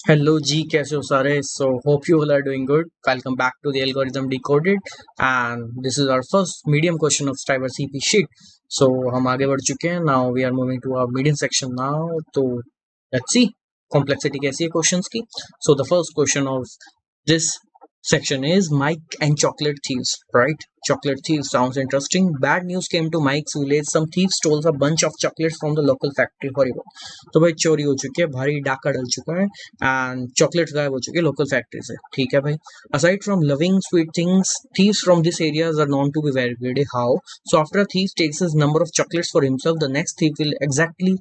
Hello G, कैसे हो सारे? So hope you all are doing good. Welcome back to the Algorithm Decoded, and this is our first medium question of Striver CP sheet. So हम आगे बढ़ चुके हैं. Now we are moving to our medium section now. तो let's see complexity कैसी है questions की. So the first question of this section is Mike and chocolate thieves, right? Chocolate thieves sounds interesting. Bad news came to Mike's village. Some thieves stole a bunch of chocolates from the local factory. Horrible. तो भाई चोरी हो चुकी है, भारी डाका डल चुका है एंड चॉकलेट्स गायब हो चुके हैं लोकल फैक्ट्री से. ठीक है भाई. Aside from loving sweet things, thieves from these areas are known to be very greedy. How? So after a thief takes his number of chocolates for himself, the next thief will exactly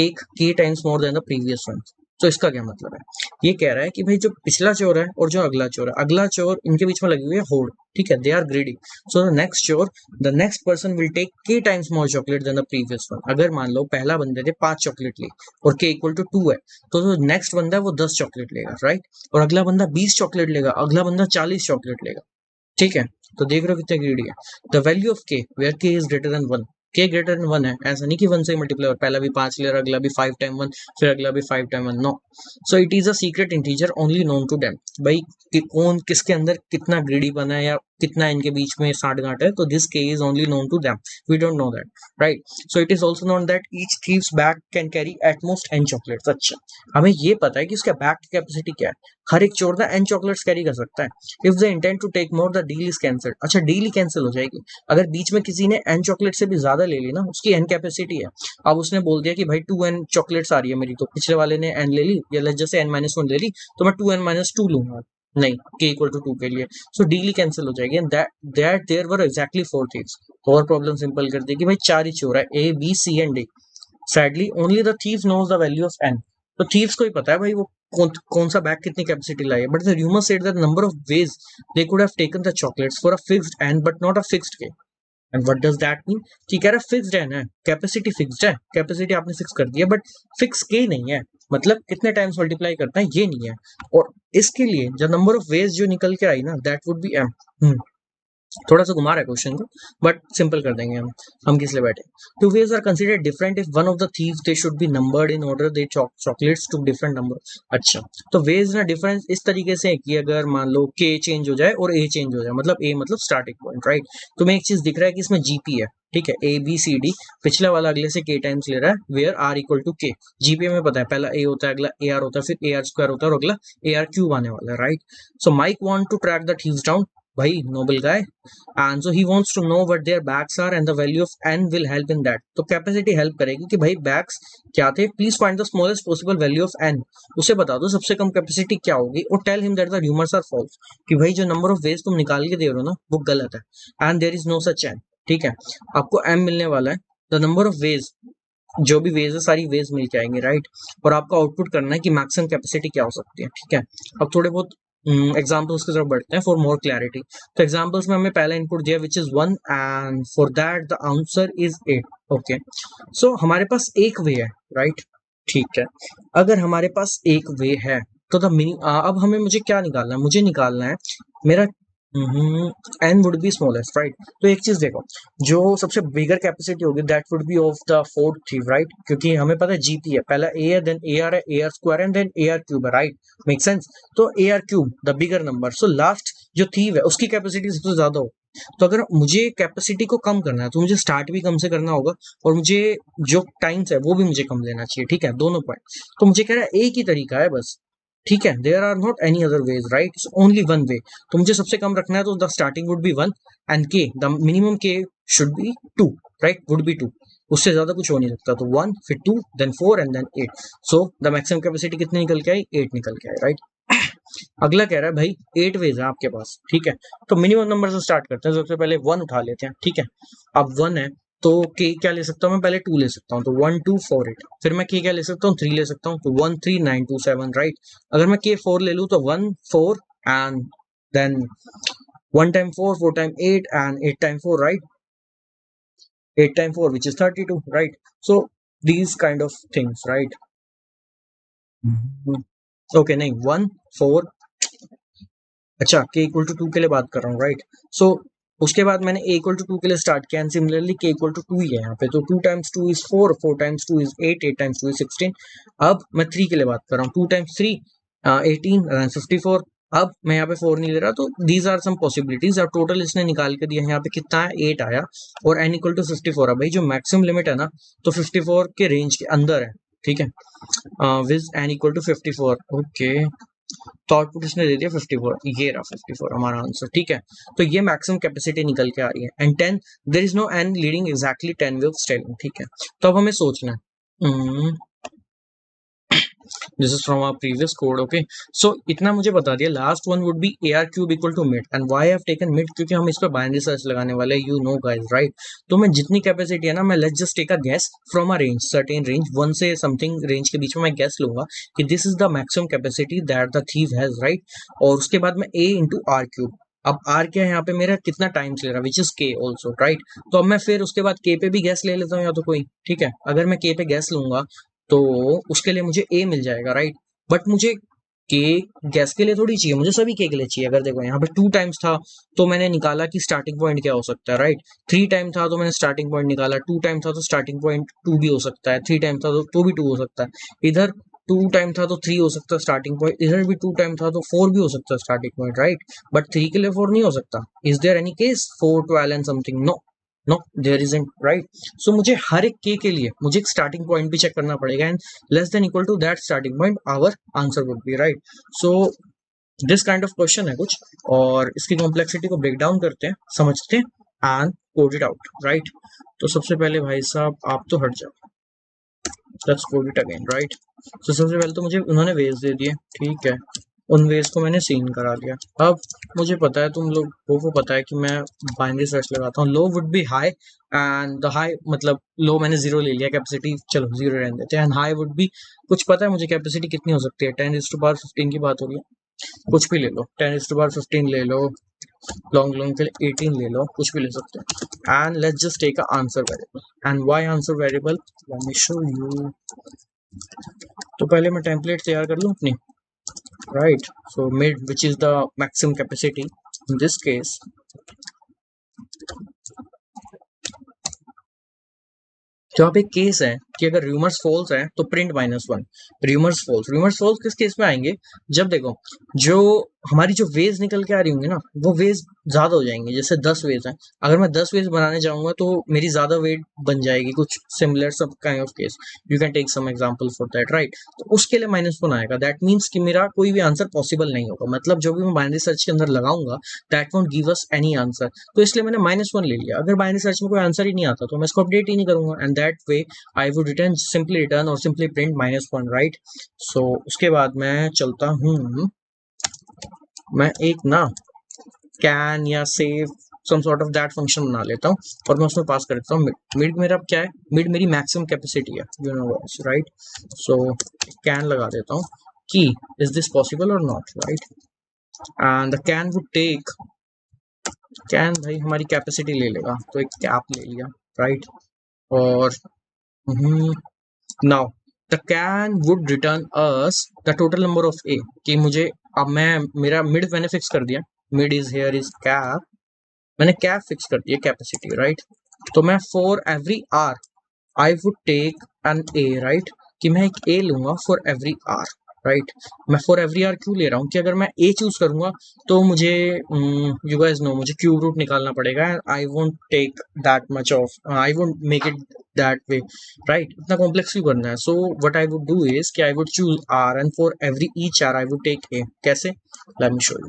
take k times more than the previous one. तो इसका क्या मतलब है? ये कह रहा है कि भाई जो पिछला चोर है और जो अगला चोर इनके बीच में लगी हुई है होड़. ठीक है, they are greedy. So the next चोर, the next person will take k times more chocolate than the previous one. अगर मान लो पहला बंदे ने 5 चॉकलेट ली और के इक्वल टू 2 है, तो जो नेक्स्ट बंदा है वो 10 चॉकलेट लेगा, राइट? और अगला बंदा 20 चॉकलेट लेगा, अगला बंदा 40 चॉकलेट लेगा. ठीक है, तो देख रहे हो कितने ग्रेडी है. द वैल्यू ऑफ के वेयर के इज ग्रेटर देन 1. के ग्रेटर देन 1 है, ऐसा नहीं कि 1 से मल्टीप्लाई और पहला भी 5 ले रहा, अगला भी 5 टाइम 1, फिर अगला भी 5 time 1. No. So it is a secret integer only known to them. भाई कि कौन किसके अंदर कितना ग्रेडी बना है या कितना इनके बीच में साठ गांठ है, तो this k is only known to them. We don't know that, right? So it is also known that each thieves bag can carry at most n chocolates. अच्छा, हमें ये पता है कि इसका बैग की कैपेसिटी क्या है. हर एक चोर ना n चॉकलेट्स कैरी कर सकता है. If they intend to take more the deal is cancelled. अच्छा, डील ही कैंसिल हो जाएगी अगर बीच में किसी ने n चॉकलेट से भी ज्यादा ले ली ना. उसकी n कैपेसिटी है. अब उसने बोल दिया कि भाई 2n चॉकलेट्स आ रही है मेरी, तो पिछले वाले ने n ले ली या जैसे n-1 ले ली, तो मैं 2n-2 लूंगा. नहीं, k इक्वल टू 2 के लिए. सो डील ही कैंसिल हो जाएगी. And that there were exactly 4 thieves. और प्रॉब्लम सिंपल कर दी कि भाई 4 ही चोर है, A B C and D. Sadly only the thief knows the value of n. तो थीव्स को ही पता है भाई वो कौन सा बैग कितनी कैपेसिटी लाई है. But the rumour said that number of veg they could have taken the chocolates for a fixed n but not a fixed k. And what does that mean? कि कह रहा है फिक्स्ड n है, capacity fixed है, capacity आपने fix कर दी है, but fix k नहीं है. मतलब कितने टाइम्स मल्टीप्लाई करता है ये नहीं है. और इसके लिए जो नंबर ऑफ वेज जो निकल के आई ना, दैट वुड बी m. थोड़ा सा घुमा रहा है क्वेश्चन को, बट सिंपल कर देंगे हम किस लिए बैठे. Two ways are considered different if one of the thieves they should be numbered in order they chocolates to different number. अच्छा, तो वेज ना डिफरेंस इस तरीके से है कि अगर मान लो के चेंज हो जाए और ए चेंज हो जाए, मतलब ए मतलब स्टार्टिंग पॉइंट, राइट? तुम्हें एक चीज दिख रहा है कि इसमें जीपी है. ठीक है, ए बी सी डी, पिछला वाला अगले से के टाइम्स ले रहा है, वेयर आर इक्वल टू के. जीपी में पता है पहला ए होता है, अगला ए आर होता है, फिर ए आर स्क्वायर होता है और अगला ए आर क्यूब आने वाला है, right? So Mike want to track the thieves down. भाई noble guy. And so he wants to know what their bags are and the value of n will help in that. तो capacity help करेगी कि भाई bags क्या थे. Please find the smallest possible value of n. उसे बता दो सबसे कम कैपेसिटी क्या होगी और tell him that the rumours are false. कि भाई जो नंबर ऑफ वेज तुम निकाल के दे रहे हो ना वो गलत है. And there is no such n. ठीक है, आपको m मिलने वाला है. द नंबर ऑफ वेज, जो भी वेज है सारी वेज मिल के आएंगे, राइट? और आपको आउटपुट करना है कि मैक्सिमम कैपेसिटी क्या हो सकती है. ठीक है, अब थोड़े बहुत एग्जाम्पल्स की तरफ बढ़ते हैं फॉर मोर क्लैरिटी. तो एग्जाम्पल्स में हमें पहला इनपुट दिया which is 1 and for that the answer is 8. Okay, so हमारे पास एक वे है, राइट? ठीक है, अगर हमारे पास एक वे है तो द अब हमें मुझे क्या निकालना है? मुझे निकालना है मेरा n would be smallest, right? तो एक चीज देखो, जो सबसे बिगर कैपेसिटी होगी that would be of the fourth thief, right? क्योंकि हमें पता है जीपी है, पहला ए है, देन ए आर है, a r square and then a r cube है, राइट? Make sense? तो a r cube the bigger number. So last जो थीव है उसकी कैपेसिटी सबसे ज्यादा हो. तो अगर मुझे कैपेसिटी को कम करना है तो मुझे स्टार्ट भी कम से करना होगा और मुझे जो टाइम्स है वो भी मुझे कम लेना चाहिए. ठीक है, दोनों पॉइंट. तो मुझे कह रहा है एक ही तरीका है बस. ठीक है, there are not any other ways, right? Only one way. तो मुझे सबसे कम रखना है तो the starting would be 1 and k the minimum k should be 2, right? Would be 2. उससे ज्यादा कुछ हो नहीं सकता. तो 1 फिर 2 then 4 and then 8. So the maximum capacity कितनी निकल के आई? 8 निकल के आई, राइट? अगला कह रहा है भाई 8 वेज है आपके पास. ठीक है, तो मिनिमम नंबर से स्टार्ट करते हैं. सबसे पहले 1 उठा लेते हैं. ठीक है, अब 1 है तो के क्या ले सकता हूँ मैं? पहले 2 ले सकता हूँ, तो 1 2 4 8. फिर मैं के क्या ले सकता हूँ? 3 ले सकता हूँ, तो 1 3 9 2 7, राइट? अगर मैं के 4 ले लूँ तो 1 4 and then 1 time 4 4 time 8 and 8 time 4, right? 8 time 4 which is 32, right? So these kind of things, right? Okay, नहीं 1 4. अच्छा, k इक्वल टू 2 के लिए बात कर रहा हूँ, राइट? सो उसके बाद मैंने a इक्वल टू 2 के लिए स्टार्ट किया and similarly k equal to 2 ही है यहाँ पे. तो 2 times 2 is 4, 4 times 2 is 8, 8 times 2 is 16. अब मैं 3 के लिए बात कर रहा हूँ. 2 टाइम्स 3 18 54। अब मैं यहाँ पे 4 नहीं ले रहा, तो दीज आर सम पॉसिबिलिटीज। अब टोटल इसने निकाल के दिया यहाँ पे कितना है, 8 आया और n इक्वल टू 54 है। भाई जो मैक्सिमम लिमिट है ना, तो 54 के रेंज के अंदर है, ठीक है, with n equal to 54। Okay, तो आउटपुट इसने दे दिया 54, ये रहा 54 हमारा आंसर, ठीक है। तो ये मैक्सिमम कैपेसिटी निकल के आ रही है। And 10, there is no n leading exactly 10 waves telling, ठीक है। तो अब हमें सोचना है, this is from our previous code, okay. So इतना मुझे बता दिया, last one would be AR cube equal to mid. And why I have taken mid, क्योंकि हम इस पर बाइनरी सर्च लगाने वाले हैं, यू नो गाइस, राइट। तो मैं जितनी कैपेसिटी है ना, मैं let's just take a guess from a range, certain range 1 से समथिंग रेंज के बीच में मैं गेस लूंगा कि this is the maximum capacity that the thief has, right. और उसके बाद मैं A इंटू आर क्यूब, अब आर क्या है यहाँ पे मेरा, कितना टाइम्स ले रहा है, विच इज के ऑल्सो, राइट। तो अब मैं फिर उसके बाद के पे भी गैस ले लेता हूँ या तो कोई, ठीक है। अगर मैं के पे गैस लूंगा तो उसके लिए मुझे ए मिल जाएगा, राइट। बट मुझे के गैस के लिए थोड़ी चाहिए, मुझे सभी के लिए चाहिए। अगर देखो यहाँ पे 2 टाइम्स था तो मैंने निकाला कि स्टार्टिंग पॉइंट क्या हो सकता है, राइट। 3 टाइम था तो मैंने स्टार्टिंग पॉइंट निकाला, 2 टाइम था तो स्टार्टिंग पॉइंट 2 भी हो सकता है, 3 टाइम था तो भी 2 हो सकता है। इधर 2 टाइम था तो 3 हो सकता है स्टार्टिंग पॉइंट, इधर भी 2 टाइम था तो 4 भी हो सकता है स्टार्टिंग पॉइंट, राइट। बट 3 के लिए 4 नहीं हो सकता। Is there any case 4 12 and something? No, no there isn't, right. So मुझे हर एक के लिए मुझे एक स्टार्टिंग पॉइंट भी चेक करना पड़ेगा, and less than equal to that starting point our answer would be, right. So this kind of question है कुछ, और इसकी कॉम्प्लेक्सिटी को ब्रेक डाउन करते हैं, समझते हैं and code it out, right. तो सबसे पहले भाई साहब आप तो हट जाओ, let's code it again, right. तो सबसे पहले तो मुझे उन्होंने वेज दे दिए, ठीक है, उन वेज को मैंने सीन करा दिया। अब मुझे पता है, तुम लोगों को पता है कि मैं बाइनरी सर्च लगाता हूँ, low would be high, and the high मतलब लो मैंने 0 ले लिया, कैपेसिटी चलो 0 रहने देते हैं, एंड हाई वुड बी, कुछ पता है मुझे कैपेसिटी कितनी हो सकती है, 10⁻15 की बात हो रही है, कुछ भी ले लो, 10⁻15 ले लो, लॉन्ग लॉन्ग के लिए 18 ले लो, कुछ भी ले सकते हैं। And let's just take a answer variable. And why answer variable, let me show you. तो पहले मैं टेम्पलेट तैयार कर लूँ अपनी, right. So mid which is the maximum capacity in this case, तो यहाँ पे केस है कि अगर रूमर्स फॉल्स है तो प्रिंट -1। रूमर्स फॉल्स किस केस में आएंगे, जब देखो जो हमारी जो वेज निकल के आ रही होंगी ना, वो वेज ज्यादा हो जाएंगे। जैसे 10 वेज हैं, अगर मैं 10 वेज बनाने जाऊंगा तो मेरी ज्यादा वेट बन जाएगी, कुछ सिमिलर सब kind of case. You can take some example for that, right. तो उसके लिए -1 आएगा, दैट मीन्स कि मेरा कोई भी आंसर पॉसिबल नहीं होगा, मतलब जो भी मैं बाइनरी सर्च के अंदर लगाऊंगा that won't give us any answer. तो इसलिए मैंने -1 ले लिया। अगर बाइनरी सर्च में कोई आंसर ही नहीं आता तो मैं इसको अपडेट ही नहीं करूंगा, and that way I would simply return और सिंपली प्रिंट -1, राइट। सो उसके बाद मैं चलता हूँ, मैं एक ना कैन या save some sort of that function बना लेता हूँ, और मैं उसमें पास कर देता हूँ मिड मेरा क्या है, मिड मेरी मैक्सिमम कैपेसिटी है, you know what's, right. So can लगा देता हूँ कि इज दिस पॉसिबल और not, right. And the can would take, can भाई हमारी कैपेसिटी ले लेगा, तो एक कैप ले लिया, राइट। और now the can would return us the total number of a, कि मुझे अब मैं मेरा मिड मैंने फिक्स कर दिया, mid is here is cap, मैंने कैप फिक्स कर दिया कैपेसिटी, राइट। तो मैं for every r I would take an a, right, कि मैं एक ए लूंगा फॉर एवरी आर, राइट। मैं फॉर एवरी आर क्यों ले रहा हूँ कि अगर मैं ए चूज करूंगा तो मुझे यू गाइस नो मुझे क्यूब रूट निकालना पड़ेगा, and I won't take that much of, I won't make it that way, right. इतना कॉम्प्लेक्स क्यों करना है। So what I would do is कि I would choose r, and for every each r I would take a. कैसे, let me show you.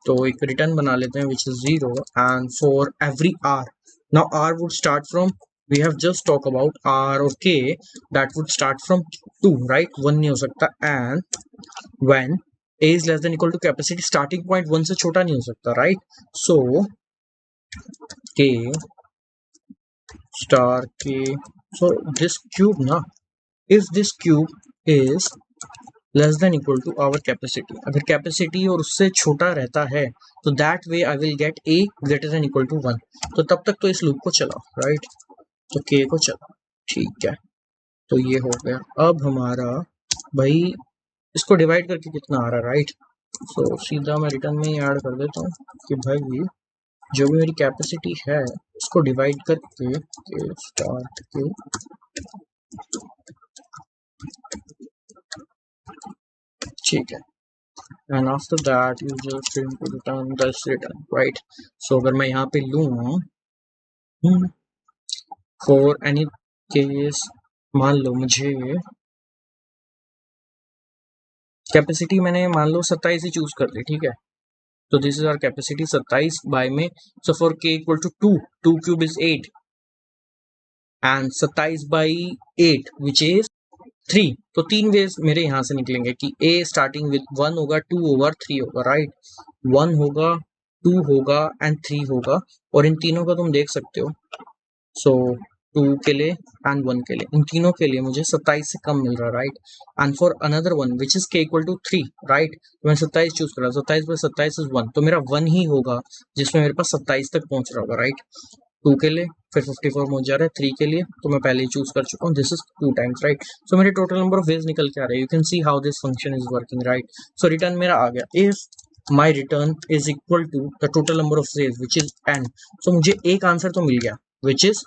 तो एक return बना लेते हैं which is 0, and for every r, now r would start from, we have just talk about r or k, that would start from 2, right, 1 नहीं हो सकता। and when a is less than equal to capacity, starting point 1 से छोटा नहीं हो सकता, right। so k star k, so this cube ना, if this cube is less than equal to our capacity, अगर कैपेसिटी और उससे छोटा रहता है तो that way I will get a greater than equal to 1। तो तब तक तो इस लूप को चलाओ, राइट। तो के को चलाओ, ठीक है। तो ये हो गया। अब हमारा भाई इसको डिवाइड करके कितना आ रहा है, राइट। सो सीधा मैं रिटर्न में ही ऐड कर देता हूँ कि भाई जो भी मेरी कैपेसिटी है उसको डिवाइड करके के स्टार्ट के, ठीक है। and after that you just going to return this return, right? So अगर मैं यहाँ पे लूँ for any case, मान लो मुझे कैपेसिटी मैंने मान लो 27 ही चूज कर ली, ठीक है? तो this is our capacity 27 by में, so for k equal to 2 cube is 8 and 27 by 8 which is 3। तो 3 वेज मेरे यहाँ से निकलेंगे कि a स्टार्टिंग विद 1 होगा, 2 होगा, 3 होगा, राइट? 1 होगा, 2 होगा एंड 3 होगा, और इन तीनों का तुम देख सकते हो। सो 2 के लिए एंड 1 के लिए, इन तीनों के लिए मुझे 27 से कम मिल रहा है, right? And for another one which is k equal to 3, right? तो मैं 27 चूज कर रहा हूँ, 27 बाई 27 इज 1, तो मेरा 1 ही होगा जिसमें मेरे पास 27 तक पहुंच रहा होगा, राइट? 2 के लिए फिर 54 पहुंच जा रहा है, 3 के लिए तो मैं पहले ही चूज कर चुका हूँ, दिस इज 2 टाइम्स, राइट? सो मेरे टोटल नंबर ऑफ वेज निकल के आ रहे हैं। You can see how this function is working, right? So return मेरा आ गया, if my return is equal to the total number of ways which is n। सो मुझे एक आंसर तो मिल गया which is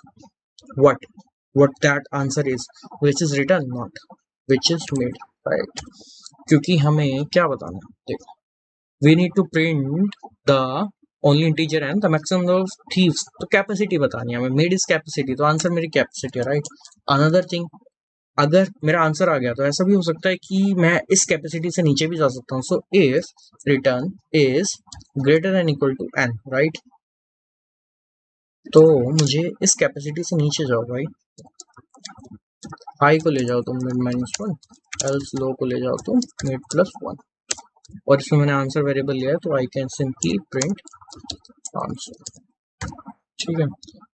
what that answer is, which is written, not which is made, right? क्योंकि हमें क्या बताना है, देखो, we need to print the only integer and the maximum number of thieves, तो कैपेसिटी बतानी है हमें, made is capacity, तो आंसर मेरी कैपेसिटी है, राइट? अनदर थिंग, अगर मेरा आंसर आ गया तो ऐसा भी हो सकता है कि मैं इस कैपेसिटी से नीचे भी जा सकता हूँ। So if return is greater than equal to n, right? तो मुझे इस कैपेसिटी से नीचे जाओ भाई, हाई को ले जाओ तुम मिड -1, एल्स लो को ले जाओ तुम मिड +1, और इसमें मैंने आंसर वेरिएबल लिया है तो I can simply print answer, ठीक है?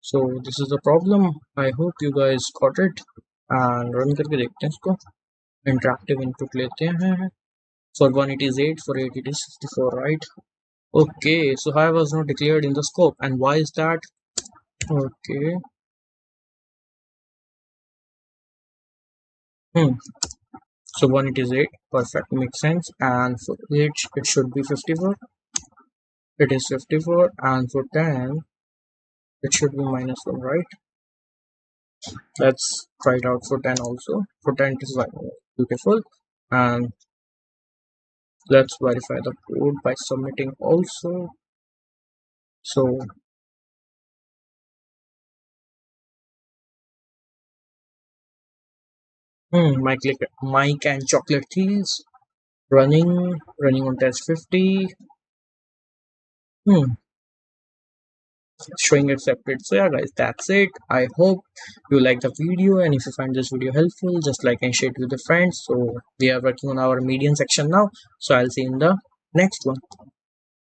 So this is the problem, I hope you guys got it, and run करके देखते हैं इसको, इंटरेक्टिव इनपुट लेते हैं। For 1 it is 8, for 8 it is 64, right? Okay, so I was not declared in the scope, and why is that? Okay. So 1 it is 8, perfect, makes sense, and for 8 it should be 54, it is 54, and for 10 it should be -1, right? Let's try it out for 10 also. For 10 it is beautiful, and let's verify the code by submitting also. So Mike and Chocolate Thieves running on test 50. Showing accepted. So yeah guys, that's it. I hope you like the video, and if you find this video helpful, just like and share it with your friends. So we are working on our median section now, so I'll see you in the next one.